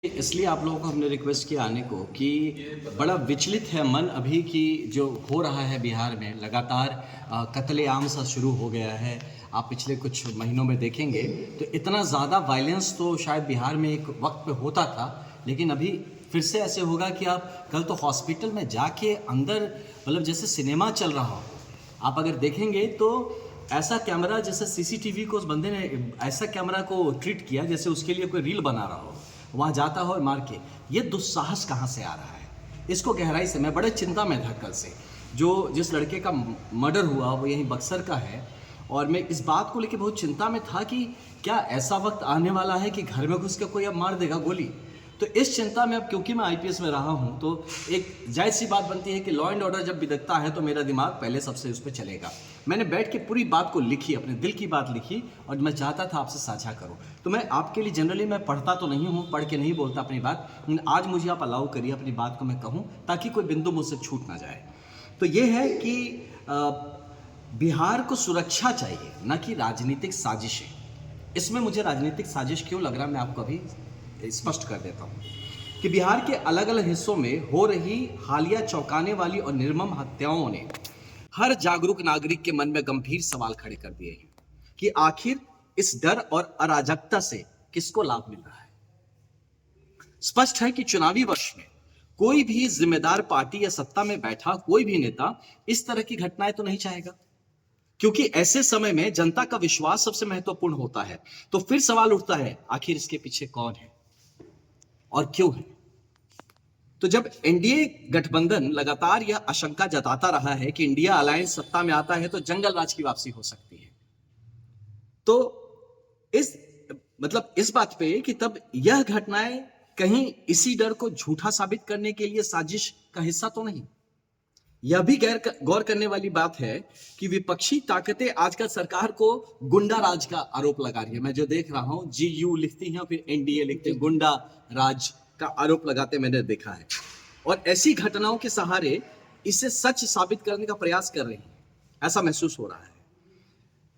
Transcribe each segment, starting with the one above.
इसलिए आप लोगों को हमने रिक्वेस्ट किया आने को कि बड़ा विचलित है मन अभी कि जो हो रहा है बिहार में लगातार कत्लेआम सा शुरू हो गया है। आप पिछले कुछ महीनों में देखेंगे तो इतना ज़्यादा वायलेंस तो शायद बिहार में एक वक्त पे होता था, लेकिन अभी फिर से ऐसे होगा कि आप कल तो हॉस्पिटल में जाके अंदर मतलब जैसे सिनेमा चल रहा हो। आप अगर देखेंगे तो ऐसा कैमरा जैसे सीसीटीवी को उस बंदे ने ऐसा कैमरा को ट्रीट किया जैसे उसके लिए कोई रील बना रहा हो, वहाँ जाता हो और मार के। ये दुस्साहस कहाँ से आ रहा है, इसको गहराई से मैं बड़े चिंता में था कल से। जो जिस लड़के का मर्डर हुआ वो यहीं बक्सर का है, और मैं इस बात को लेकर बहुत चिंता में था कि क्या ऐसा वक्त आने वाला है कि घर में घुस के कोई अब मार देगा गोली। तो इस चिंता में अब क्योंकि मैं आईपीएस में रहा हूं तो एक जायज़ सी बात बनती है कि लॉ एंड ऑर्डर जब बिगड़ता है तो मेरा दिमाग पहले सबसे उस पर चलेगा। मैंने बैठ के पूरी बात को लिखी, अपने दिल की बात लिखी, और मैं चाहता था आपसे साझा करूं। तो मैं आपके लिए जनरली मैं पढ़ता तो नहीं हूं, पढ़ के नहीं बोलता अपनी बात, लेकिन आज मुझे आप अलाउ करिए अपनी बात को मैं कहूँ ताकि कोई बिंदु मुझसे छूट ना जाए। तो ये है कि बिहार को सुरक्षा चाहिए, न कि राजनीतिक साजिशें। इसमें मुझे राजनीतिक साजिश क्यों लग रहा है मैं आपको अभी स्पष्ट कर देता हूँ कि बिहार के अलग अलग हिस्सों में हो रही हालिया चौंकाने वाली और निर्मम हत्याओं ने हर जागरूक नागरिक के मन में गंभीर सवाल खड़े कर दिए हैं कि आखिर इस डर और अराजकता से किसको लाभ मिल रहा है। स्पष्ट है कि चुनावी वर्ष में कोई भी जिम्मेदार पार्टी या सत्ता में बैठा कोई भी नेता इस तरह की घटनाएं तो नहीं चाहेगा, क्योंकि ऐसे समय में जनता का विश्वास सबसे महत्वपूर्ण होता है। तो फिर सवाल उठता है आखिर इसके पीछे कौन है और क्यों है। तो जब एनडीए गठबंधन लगातार यह आशंका जताता रहा है कि इंडिया अलायंस सत्ता में आता है तो जंगल राज की वापसी हो सकती है, तो इस इस बात पे कि तब यह घटनाएं कहीं इसी डर को झूठा साबित करने के लिए साजिश का हिस्सा तो नहीं। यह भी गौर करने वाली बात है कि विपक्षी ताकतें आजकल सरकार को गुंडा राज का आरोप लगा रही है। मैं जो देख रहा हूं जीयू लिखती हैं फिर एनडीए लिखते हैं, गुंडा राज का आरोप लगाते मैंने देखा है, और ऐसी घटनाओं के सहारे इसे सच साबित करने का प्रयास कर रहे हैं, ऐसा महसूस हो रहा है।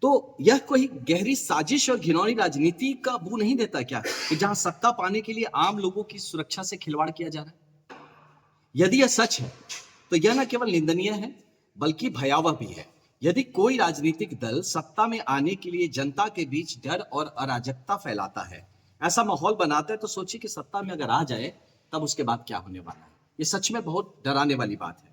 तो यह कोई गहरी साजिश और घिनौनी राजनीति का बू नहीं देता क्या कि जहां सत्ता पाने के लिए आम लोगों की सुरक्षा से खिलवाड़ किया जा रहा है। यदि यह सच है तो यह न केवल निंदनीय है बल्कि भयावह भी है। यदि कोई राजनीतिक दल सत्ता में आने के लिए जनता के बीच डर और अराजकता फैलाता है, ऐसा माहौल बनाता है, तो सोचिए कि सत्ता में अगर आ जाए तब उसके बाद क्या होने वाला है। ये सच में बहुत डराने वाली बात है।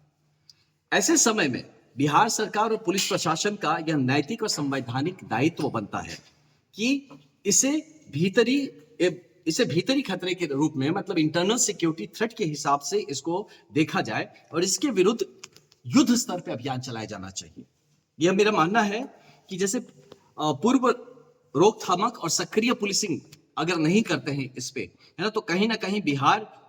ऐसे समय में बिहार सरकार और पुलिस प्रशासन का यह नैतिक और संवैधानिक दायित्व बनता है कि इसे भीतरी इसे भीतरी खतरे के रूप में इंटरनल सिक्योरिटी थ्रेट के हिसाब से इसको देखा जाए और इसके विरुद्ध युद्ध स्तर पर अभियान चलाया जाना चाहिए। यह मेरा मानना है कि जैसे पूर्व रोकथामक और सक्रिय पुलिसिंग अगर नहीं करते हैं इस पे, है ना, तो कहीं ना कहीं बिहार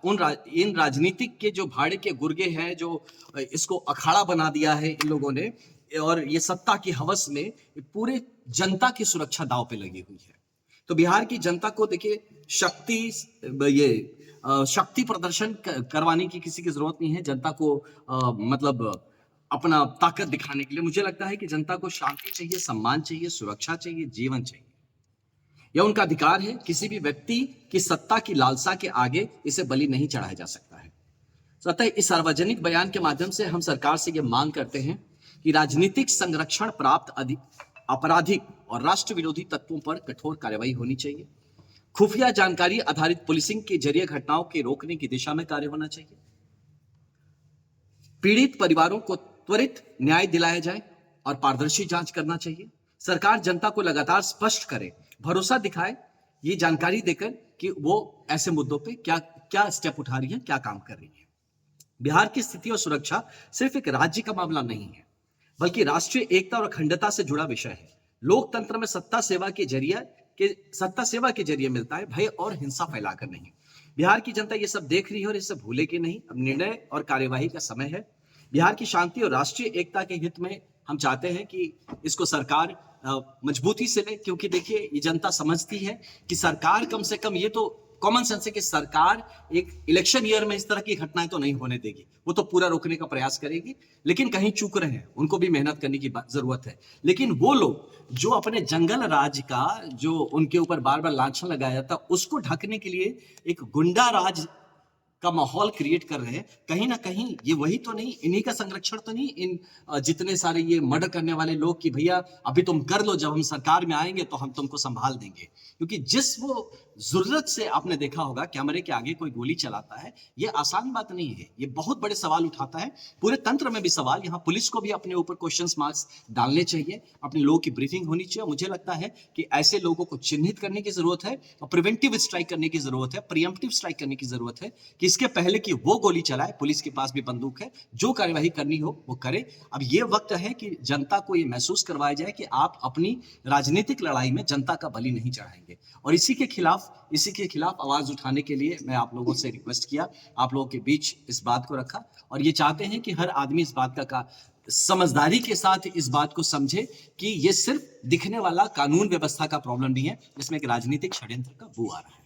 इन राजनीतिक के जो भाड़े के गुर्गे हैं, जो इसको अखाड़ा बना दिया है इन लोगों ने, और ये सत्ता की हवस में पूरे जनता की सुरक्षा दांव पे लगी हुई है। तो बिहार की जनता को देखिए शक्ति प्रदर्शन करवाने की किसी की जरूरत नहीं है। जनता को अपना ताकत दिखाने के लिए मुझे लगता है कि जनता को शांति चाहिए, सम्मान चाहिए, सुरक्षा चाहिए, जीवन चाहिए। यह उनका अधिकार है। किसी भी व्यक्ति की सत्ता की लालसा के आगे इसे बलि नहीं चढ़ाया जा सकता है। अतः इस सार्वजनिक बयान के माध्यम से हम सरकार से यह मांग करते हैं कि राजनीतिक संरक्षण प्राप्त आपराधिक और राष्ट्र विरोधी तत्वों पर कठोर कार्रवाई होनी चाहिए। खुफिया जानकारी आधारित पुलिसिंग के जरिए घटनाओं के रोकने की दिशा में कार्य होना चाहिए। पीड़ित परिवारों को त्वरित न्याय दिलाया जाए और पारदर्शी जांच करना चाहिए। सरकार जनता को लगातार स्पष्ट करे, भरोसा दिखाए, ये जानकारी देकर कि वो ऐसे मुद्दों पे क्या क्या स्टेप उठा रही है, क्या काम कर रही है। बिहार की स्थिति और सुरक्षा सिर्फ एक राज्य का मामला नहीं है, बल्कि राष्ट्रीय एकता और अखंडता से जुड़ा विषय है। लोकतंत्र में सत्ता सेवा के जरिए मिलता है, भय और हिंसा फैलाकर नहीं। बिहार की जनता ये सब देख रही है और इसे भूले कि नहीं। अब निर्णय और कार्यवाही का समय है। बिहार की शांति और राष्ट्रीय एकता के हित में हम चाहते हैं कि इसको सरकार मजबूती से ले, क्योंकि देखिए ये जनता समझती है कि सरकार कम से कम ये तो कॉमन सेंस है कि सरकार एक इलेक्शन ईयर में इस तरह की घटनाएं तो नहीं होने देगी, वो तो पूरा रोकने का प्रयास करेगी। लेकिन कहीं चूक रहे हैं, उनको भी मेहनत करने की जरूरत है। लेकिन वो लोग जो अपने जंगल राज का, जो उनके ऊपर बार बार लांछन लगाया था, उसको ढकने के लिए एक गुंडा राज का माहौल क्रिएट कर रहे हैं, कहीं ना कहीं ये वही तो नहीं, इन्हीं का संरक्षण तो नहीं, इन जितने सारे ये मर्डर करने वाले लोग कि भैया अभी तुम कर लो, जब हम सरकार में आएंगे तो हम तुमको संभाल देंगे। क्योंकि जिस वो जरूरत से आपने देखा होगा कैमरे के आगे कोई गोली चलाता है, ये आसान बात नहीं है, ये बहुत बड़े सवाल उठाता है, पूरे तंत्र में भी सवाल। यहाँ पुलिस को भी अपने ऊपर क्वेश्चन मार्क्स डालने चाहिए, अपने लोगों की ब्रीफिंग होनी चाहिए। मुझे लगता है कि ऐसे लोगों को चिन्हित करने की जरूरत है और प्रिवेंटिव स्ट्राइक करने की जरूरत है, प्रिएम्प्टिव स्ट्राइक करने की जरूरत है कि इसके पहले कि वो गोली चलाए। पुलिस के पास भी बंदूक है, जो कार्यवाही करनी हो वो करे। अब ये वक्त है कि जनता को ये महसूस करवाया जाए कि आप अपनी राजनीतिक लड़ाई में जनता का बलि नहीं चढ़ाएंगे। और इसी के खिलाफ आवाज उठाने के लिए मैं आप लोगों से रिक्वेस्ट किया, आप लोगों के बीच इस बात को रखा। और ये चाहते हैं कि हर आदमी इस बात का समझदारी के साथ इस बात को समझे कि ये सिर्फ दिखने वाला कानून व्यवस्था का प्रॉब्लम नहीं है, इसमें एक राजनीतिक षड्यंत्र का बू आ रहा है।